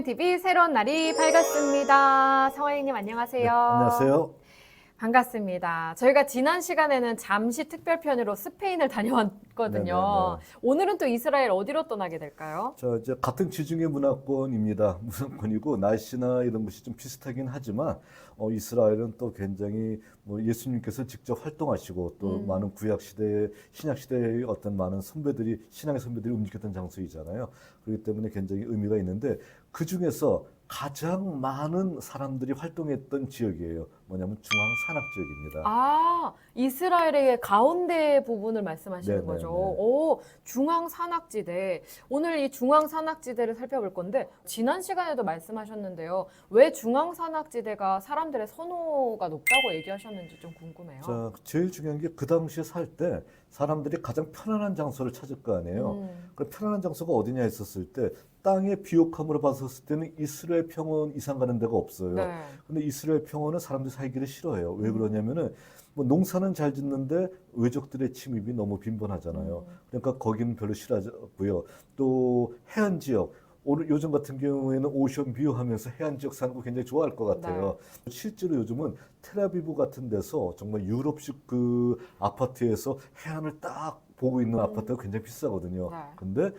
성화영TV 새로운 날이 밝았습니다. 성화영님 안녕하세요. 네, 안녕하세요. 반갑습니다. 저희가 지난 시간에는 잠시 특별편으로 스페인을 다녀왔거든요. 네네네. 오늘은 또 이스라엘 어디로 떠나게 될까요? 이제 같은 지중해 문화권입니다. 문화권이고 날씨나 이런 것이 좀 비슷하긴 하지만 이스라엘은 또 굉장히 뭐 예수님께서 직접 활동하시고 또 많은 구약 시대, 신약 시대의 어떤 많은 선배들이 신앙의 선배들이 움직였던 장소이잖아요. 그렇기 때문에 굉장히 의미가 있는데 그 중에서 가장 많은 사람들이 활동했던 지역이에요. 뭐냐면 중앙 산악 지역입니다. 아, 이스라엘의 가운데 부분을 말씀하시는 네네네. 거죠. 오, 중앙 산악지대. 오늘 이 중앙 산악지대를 살펴볼 건데 지난 시간에도 말씀하셨는데요. 왜 중앙 산악지대가 사람들의 선호가 높다고 얘기하셨는지 좀 궁금해요. 자, 제일 중요한 게 그 당시에 살 때 사람들이 가장 편안한 장소를 찾을 거 아니에요. 그 편안한 장소가 어디냐 했었을 때 땅의 비옥함으로 봤었을 때는 이스라엘 평원 이상 가는 데가 없어요. 네. 근데 이스라엘 평원은 사람들이 살기를 싫어해요. 왜 그러냐면은 뭐 농사는 잘 짓는데 외적들의 침입이 너무 빈번하잖아요. 그러니까 거기는 별로 싫어하고요. 또 해안 지역 오늘 요즘 같은 경우에는 오션 뷰 하면서 해안 지역 사는 거 굉장히 좋아할 것 같아요. 실제로 요즘은 텔아비브 같은 데서 정말 유럽식 그 아파트에서 해안을 딱 보고 있는 아파트가 굉장히 비싸거든요. 네. 근데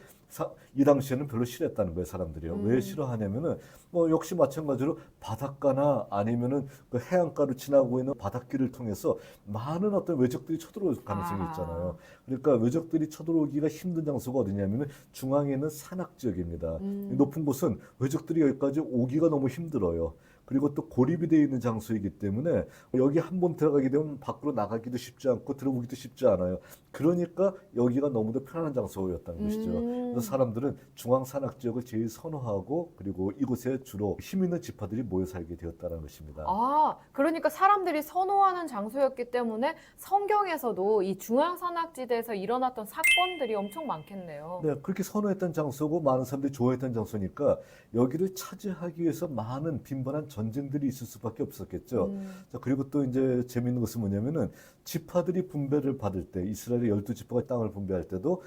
이 당시에는 별로 싫어했다는 거예요, 사람들이요. 왜 싫어하냐면은 뭐 역시 마찬가지로 바닷가나 아니면은 그 해안가를 지나고 있는 바닷길을 통해서 많은 어떤 외적들이 쳐들어올 가능성이 있잖아요. 그러니까 외적들이 쳐들어오기가 힘든 장소가 어디냐면은 중앙에 있는 산악 지역입니다. 이 높은 곳은 외적들이 여기까지 오기가 너무 힘들어요. 그리고 또 고립이 되어 있는 장소이기 때문에 여기 한번 들어가게 되면 밖으로 나가기도 쉽지 않고 들어오기도 쉽지 않아요. 그러니까 여기가 너무도 편안한 장소였다는 것이죠. 그래서 사람들은 중앙 산악 지역을 제일 선호하고 그리고 이곳에 주로 힘 있는 지파들이 모여 살게 되었다는 것입니다. 아, 그러니까 사람들이 선호하는 장소였기 때문에 성경에서도 이 중앙 산악지대에서 일어났던 사건들이 엄청 많겠네요. 네, 그렇게 선호했던 장소고 많은 사람들이 좋아했던 장소니까 여기를 차지하기 위해서 많은 빈번한 전쟁들이 있을 수밖에 없었겠죠. 자, 그리고 또 이제 재미있는 것은 뭐냐면은 지파들이 분배를 받을 때 이스라엘의 12지파가 땅을 분배할 때도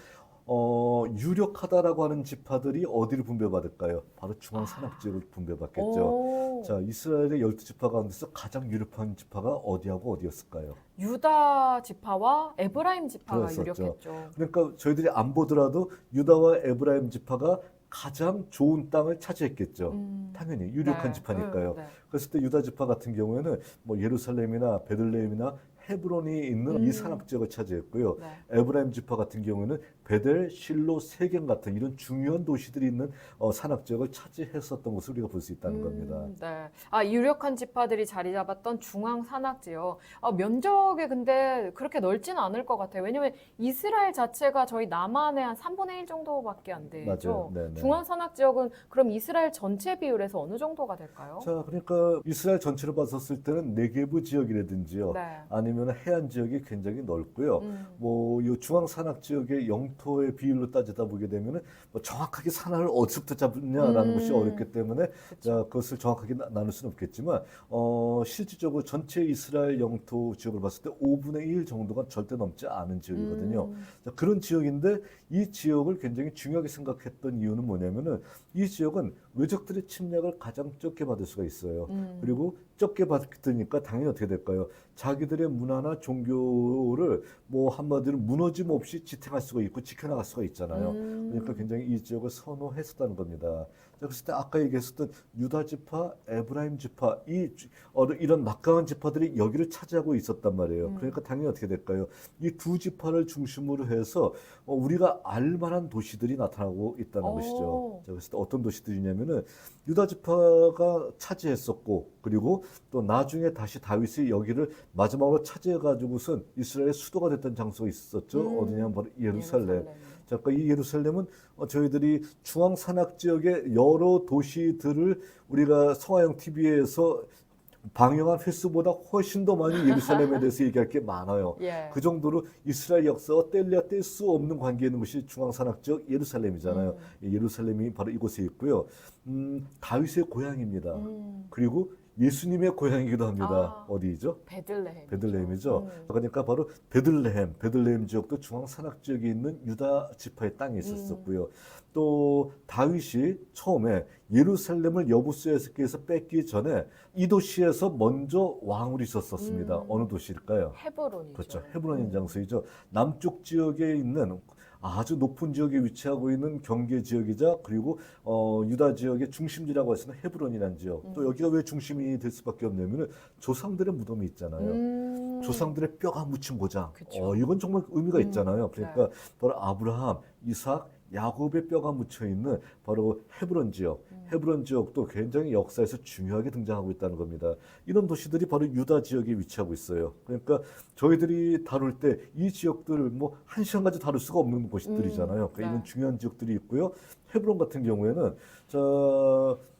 유력하다라고 하는 지파들이 어디를 분배받을까요? 바로 중앙 산악 지역을 분배받겠죠. 오, 자, 이스라엘의 12지파 가운데서 가장 유력한 지파가 어디하고 어디였을까요? 유다 지파와 에브라임 지파가 그랬었죠. 유력했죠. 그러니까 저희들이 안 보더라도 유다와 에브라임 지파가 가장 좋은 땅을 차지했겠죠. 당연히 유력한 네, 지파니까요. 네. 그랬을 때 유다 지파 같은 경우에는 뭐 예루살렘이나 베들레헴이나 헤브론이 있는 이 산악 지역을 차지했고요. 네. 에브라임 지파 같은 경우에는 베델, 실로, 세겜 같은 이런 중요한 도시들이 있는 산악 지역을 차지했었던 것을 우리가 볼 수 있다는 겁니다. 네. 아, 유력한 지파들이 자리 잡았던 중앙 산악지요. 아, 면적이 근데 그렇게 넓지는 않을 것 같아요. 왜냐면 이스라엘 자체가 저희 남한의 한 3분의 1 정도밖에 안 되죠. 맞아요. 네네. 중앙 산악지역은 그럼 이스라엘 전체 비율에서 어느 정도가 될까요? 자, 그러니까 이스라엘 전체로 봤었을 때는 네게브 지역이라든지요. 네. 아니면 해안 지역이 굉장히 넓고요. 뭐 이 중앙 산악 지역의 영토의 비율로 따지다 보게 되면은 뭐 정확하게 산하를 어디서부터 잡느냐라는 것이 어렵기 때문에 자, 그것을 정확하게 나눌 수는 없겠지만 실질적으로 전체 이스라엘 영토 지역을 봤을 때 5분의 1 정도가 절대 넘지 않은 지역이거든요. 자, 그런 지역인데 이 지역을 굉장히 중요하게 생각했던 이유는 뭐냐면은 이 지역은 외적들의 침략을 가장 적게 받을 수가 있어요. 그리고 적게 받으니까 당연히 어떻게 될까요? 자기들의 문화나 종교를 뭐 한마디로 무너짐 없이 지탱할 수가 있고 지켜나갈 수가 있잖아요. 그러니까 굉장히 이 지역을 선호했었다는 겁니다. 자, 그랬을 때 아까 얘기했었던 유다 지파, 에브라임 지파 이런 막강한 지파들이 여기를 차지하고 있었단 말이에요. 그러니까 당연히 어떻게 될까요? 이 두 지파를 중심으로 해서 우리가 알만한 도시들이 나타나고 있다는 것이죠. 자, 그래서 어떤 도시들이냐면은 유다 지파가 차지했었고 그리고 또 나중에 다시 다윗이 여기를 마지막으로 차지해가지고선 이스라엘의 수도가 됐던 장소가 있었죠. 어디냐면 바로 예루살렘. 자, 그러니까 이 예루살렘은 저희들이 중앙 산악 지역의 여러 도시들을 우리가 성화영 TV에서 방영한 횟수보다 훨씬 더 많이 예루살렘에 대해서 얘기할 게 많아요. 예. 그 정도로 이스라엘 역사와 뗄래야 뗄 수 없는 관계에 있는 것이 중앙 산악 지역 예루살렘이잖아요. 예루살렘이 바로 이곳에 있고요. 다윗의 고향입니다. 그리고 예수님의 고향이기도 합니다. 어디죠? 베들레헴. 베들레헴이죠. 그러니까 바로 베들레헴 지역도 중앙 산악 지역에 있는 유다 지파의 땅이 있었었고요. 또 다윗이 처음에 예루살렘을 여부수에서 뺏기 전에 이 도시에서 먼저 왕으로 있었습니다. 어느 도시일까요? 헤브론이죠. 그렇죠. 헤브론인 장소이죠. 남쪽 지역에 있는 아주 높은 지역에 위치하고 있는 경계 지역이자 그리고 유다 지역의 중심지라고 할 수 있는 헤브론이라는 지역. 또 여기가 왜 중심이 될 수밖에 없냐면은 조상들의 무덤이 있잖아요. 조상들의 뼈가 묻힌 고장. 이건 정말 의미가 있잖아요. 그러니까 바로 아브라함, 이삭, 야곱의 뼈가 묻혀 있는 바로 헤브론 지역. 헤브론 지역도 굉장히 역사에서 중요하게 등장하고 있다는 겁니다. 이런 도시들이 바로 유다 지역에 위치하고 있어요. 그러니까 저희들이 다룰 때 이 지역들을 뭐 한 시간까지 다룰 수가 없는 곳들이잖아요. 그러니까 이런 중요한 지역들이 있고요. 헤브론 같은 경우에는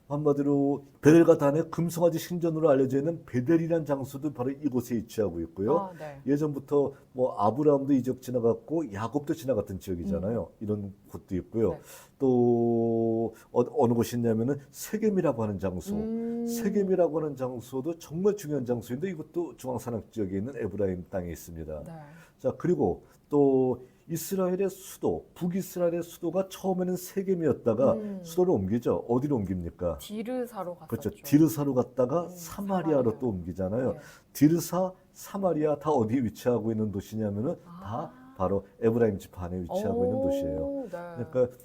한마디로 베델과 단의 금송아지 신전으로 알려져 있는 베델이라는 장소도 바로 이곳에 위치하고 있고요. 예전부터 뭐 아브라함도 이 지역 지나갔고 야곱도 지나갔던 지역이잖아요. 이런 곳도 있고요. 또 어느 곳이 있냐면은 세겜이라고 하는 장소. 세겜이라고 하는 장소도 정말 중요한 장소인데 이것도 중앙산악 지역에 있는 에브라임 땅에 있습니다. 자, 그리고 또 이스라엘의 수도, 북이스라엘의 수도가 처음에는 세겜이었다가 수도를 옮기죠. 어디로 옮깁니까? 디르사로 갔었죠. 그렇죠. 디르사로 갔다가 사마리아로 또 옮기잖아요. 디르사, 사마리아 다 어디에 위치하고 있는 도시냐면은 다 바로 에브라임 지파 안에 위치하고 있는 도시예요. 그러니까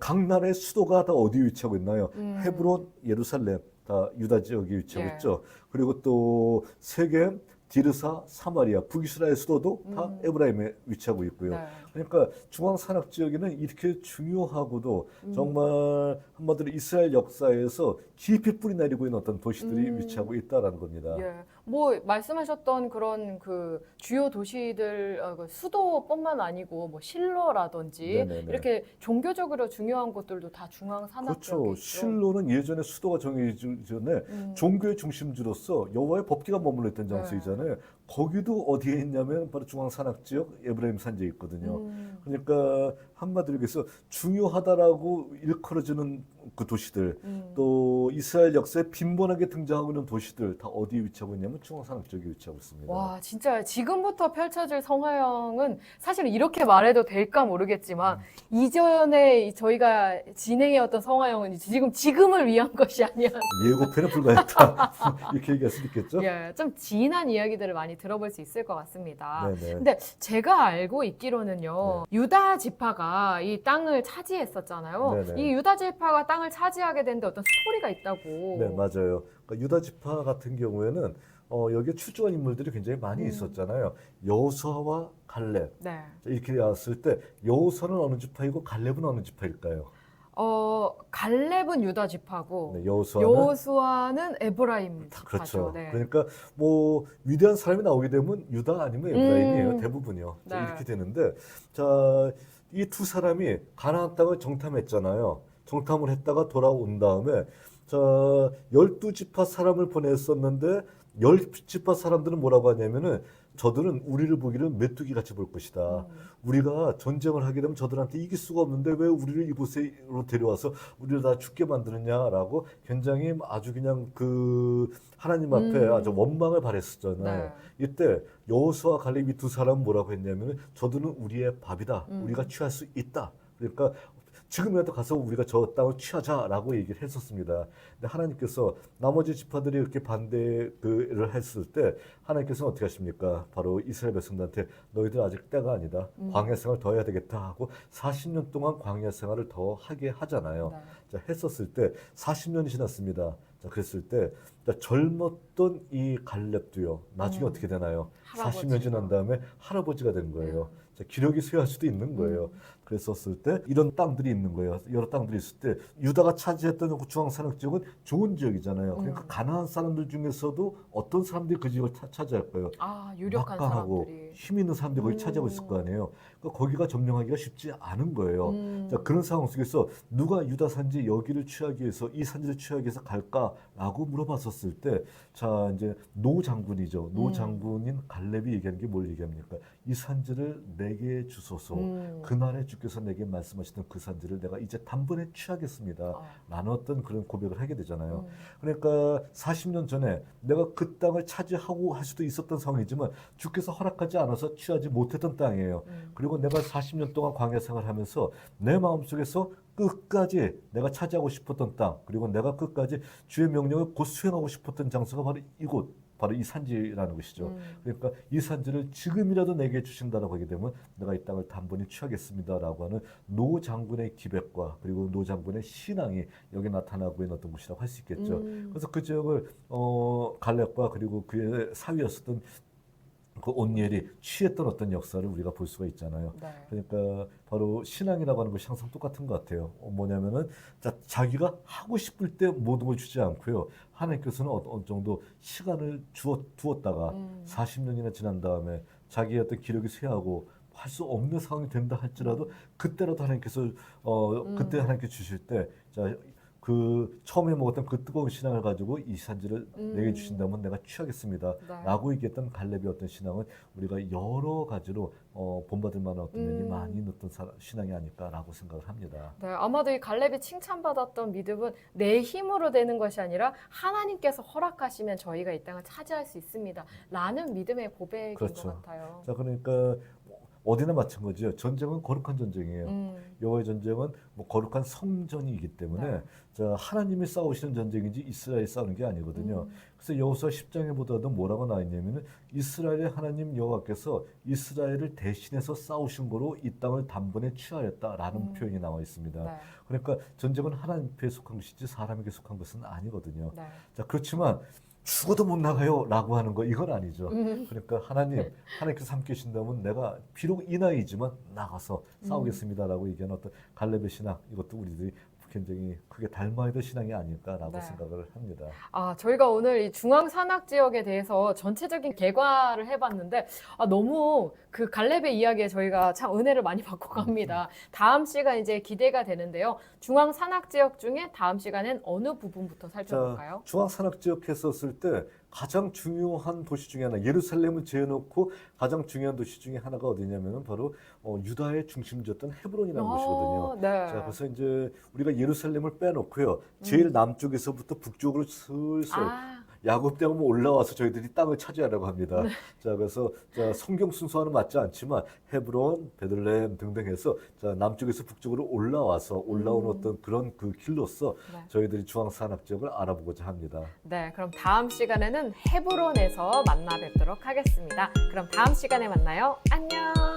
각 나라의 수도가 다 어디에 위치하고 있나요? 헤브론, 예루살렘 다 유다 지역에 위치하고 있죠. 그리고 또 세겜, 디르사, 사마리아, 북이스라엘 수도도 다 에브라임에 위치하고 있고요. 그러니까 중앙산악 지역에는 이렇게 중요하고도 정말 한마디로 이스라엘 역사에서 깊이 뿌리 내리고 있는 어떤 도시들이 위치하고 있다라는 겁니다. 뭐 말씀하셨던 그런 그 주요 도시들 수도뿐만 아니고 뭐 실로라든지 이렇게 종교적으로 중요한 곳들도 다 중앙산악 지역에 그렇죠. 있죠. 실로는 예전에 수도가 정해지기 전에 종교의 중심지로서 여호와의 법궤가 머물러 있던 장소이잖아요. 거기도 어디에 있냐면 바로 중앙산악 지역 에브라임 산지에 있거든요. 그러니까 한마디로 해서 중요하다라고 일컬어지는 그 도시들, 또 이스라엘 역사에 빈번하게 등장하고 있는 도시들 다 어디에 위치하고 있냐면 중앙산악 지역에 위치하고 있습니다. 와, 진짜 지금부터 펼쳐질 성화영은 사실 이렇게 말해도 될까 모르겠지만 이전에 저희가 진행해왔던 성화영은 지금을 위한 것이 아니야. 예고편에 불과했다. 이렇게 얘기할 수도 있겠죠? 좀 진한 이야기들을 많이 들어볼 수 있을 것 같습니다. 네네. 근데 제가 알고 있기로는요, 유다 지파가 이 땅을 차지했었잖아요. 네네. 이 유다 지파가 땅을 차지하게 됐는데 어떤 스토리가 있다고. 네, 맞아요. 그러니까 유다 지파 같은 경우에는 여기에 출중한 인물들이 굉장히 많이 있었잖아요. 여호수아와 갈렙. 이렇게 나왔을 때 여호수아는 어느 지파이고 갈렙은 어느 지파일까요? 갈렙은 유다 지파고 네, 여호수아는 에브라임 지파죠. 그렇죠. 그러니까 뭐 위대한 사람이 나오게 되면 유다 아니면 에브라임이에요. 대부분이요. 자, 이렇게 되는데 자, 이 두 사람이 가나안 땅을 정탐했잖아요. 정탐을 했다가 돌아온 다음에 자, 12지파 사람을 보냈었는데 10지파 사람들은 뭐라고 하냐면은 저들은 우리를 보기는 메뚜기 같이 볼 것이다. 우리가 전쟁을 하게 되면 저들한테 이길 수가 없는데 왜 우리를 이곳으로 데려와서 우리를 다 죽게 만드느냐라고 굉장히 아주 그냥 그 하나님 앞에 아주 원망을 발했었잖아요. 이때 여호수아 갈렙이 두 사람은 뭐라고 했냐면은 저들은 우리의 밥이다. 우리가 취할 수 있다. 그러니까 지금이라도 가서 우리가 저 땅을 취하자라고 얘기를 했었습니다. 근데 하나님께서 나머지 지파들이 이렇게 반대를 했을 때 하나님께서는 어떻게 하십니까? 바로 이스라엘 백성들한테 너희들 아직 때가 아니다. 광야 생활 더 해야 되겠다 하고 40년 동안 광야 생활을 더 하게 하잖아요. 자, 했었을 때 40년이 지났습니다. 자, 그랬을 때 젊었던 이 갈렙도요. 나중에 어떻게 되나요? 40년 지난 다음에 할아버지가 된 거예요. 자, 기력이 쇠할 수도 있는 거예요. 그랬었을 때 이런 땅들이 있는 거예요. 여러 땅들이 있을 때 유다가 차지했던 중앙산악 지역은 좋은 지역이잖아요. 그러니까 가나안 사람들 중에서도 어떤 사람들이 그 지역을 차지할까요? 유력한 막강하고 사람들이. 힘 있는 사람들이 거기 차지하고 있을 거 아니에요. 그러니까 거기가 점령하기가 쉽지 않은 거예요. 자, 그런 상황 속에서 누가 유다 산지 여기를 취하기 위해서 이 산지를 취하기 위해서 갈까 라고 물어봤었을 때, 자, 이제 노 장군이죠. 노 장군인 갈렙이 얘기하는 게 뭘 얘기합니까? 이 산지를 내게 주소서. 그날에 주께서 내게 말씀하시던 그 산지를 내가 이제 단번에 취하겠습니다. 라는 어떤 그런 고백을 하게 되잖아요. 그러니까 40년 전에 내가 그 땅을 차지하고 할 수도 있었던 상황이지만 주께서 허락하지 않아서 취하지 못했던 땅이에요. 그리고 내가 40년 동안 광야 생활하면서 내 마음속에서 끝까지 내가 차지하고 싶었던 땅, 그리고 내가 끝까지 주의 명령을 곧 수행하고 싶었던 장소가 바로 이곳, 바로 이 산지라는 것이죠. 그러니까 이 산지를 지금이라도 내게 주신다라고 하게 되면 내가 이 땅을 단번에 취하겠습니다라고 하는 노 장군의 기백과 그리고 노 장군의 신앙이 여기 나타나고 있는 어떤 것이라고 할 수 있겠죠. 그래서 그 지역을 갈렙과 그리고 그의 사위였었던 그 온니엘이 취했던 어떤 역사를 우리가 볼 수가 있잖아요. 네. 그러니까 바로 신앙이라고 하는 것이 항상 똑같은 것 같아요. 뭐냐면은 자기가 하고 싶을 때 모든 걸 주지 않고요. 하나님께서는 어느 정도 시간을 두었다가 40년이나 지난 다음에 자기의 어떤 기력이 쇠하고 할 수 없는 상황이 된다 할지라도 그때라도 하나님께서 그때 하나님께 주실 때 그 처음에 먹었던 그 뜨거운 신앙을 가지고 이 산지를 내게 주신다면 내가 취하겠습니다. 네. 라고 얘기했던 갈렙의 어떤 신앙은 우리가 여러 가지로 본받을 만한 어떤 면이 많이 있는 어떤 신앙이 아닐까라고 생각을 합니다. 네, 아마도 이 갈렙이 칭찬받았던 믿음은 내 힘으로 되는 것이 아니라 하나님께서 허락하시면 저희가 이 땅을 차지할 수 있습니다. 라는 믿음의 고백인 그렇죠. 것 같아요. 자, 그러니까 어디나 마찬가지죠. 전쟁은 거룩한 전쟁이에요. 여호와의 전쟁은 뭐 거룩한 성전이기 때문에 네. 자, 하나님이 싸우시는 전쟁이지 이스라엘이 싸우는 게 아니거든요. 그래서 여호수아 10장에 보다도 뭐라고 나와 있냐면은 이스라엘의 하나님 여호와께서 이스라엘을 대신해서 싸우신 거로 이 땅을 단번에 취하였다라는 표현이 나와 있습니다. 네. 그러니까 전쟁은 하나님께 속한 것이지 사람에게 속한 것은 아니거든요. 네. 자, 그렇지만 죽어도 못 나가요 라고 하는 거 이건 아니죠. 그러니까 하나님께서 함께 계신다면 내가 비록 이 나이지만 나가서 싸우겠습니다라고 얘기하는 어떤 갈렙의 신앙, 이것도 우리들이 굉장히 크게 닮아야 될 신앙이 아닐까라고 네. 생각을 합니다. 저희가 오늘 이 중앙 산악 지역에 대해서 전체적인 개괄을 해봤는데 너무 그 갈렙의 이야기에 저희가 참 은혜를 많이 받고 갑니다. 다음 시간 이제 기대가 되는데요. 중앙 산악 지역 중에 다음 시간엔 어느 부분부터 살펴볼까요? 중앙 산악 지역 했었을 때 가장 중요한 도시 중에 하나, 예루살렘을 제어놓고 가장 중요한 도시 중에 하나가 어디냐면은 바로 유다의 중심지였던 헤브론이라는 곳이거든요. 네. 자, 그래서 이제 우리가 예루살렘을 빼놓고요. 제일 남쪽에서부터 북쪽으로 슬슬 야곱대왕은 올라와서 저희들이 땅을 차지하려고 합니다. 자, 그래서 성경 순서와는 맞지 않지만 헤브론, 베들레헴 등등 해서 남쪽에서 북쪽으로 올라오는 어떤 그런 그 길로서 저희들이 중앙 산악 지역을 알아보고자 합니다. 네, 그럼 다음 시간에는 헤브론에서 만나 뵙도록 하겠습니다. 그럼 다음 시간에 만나요. 안녕.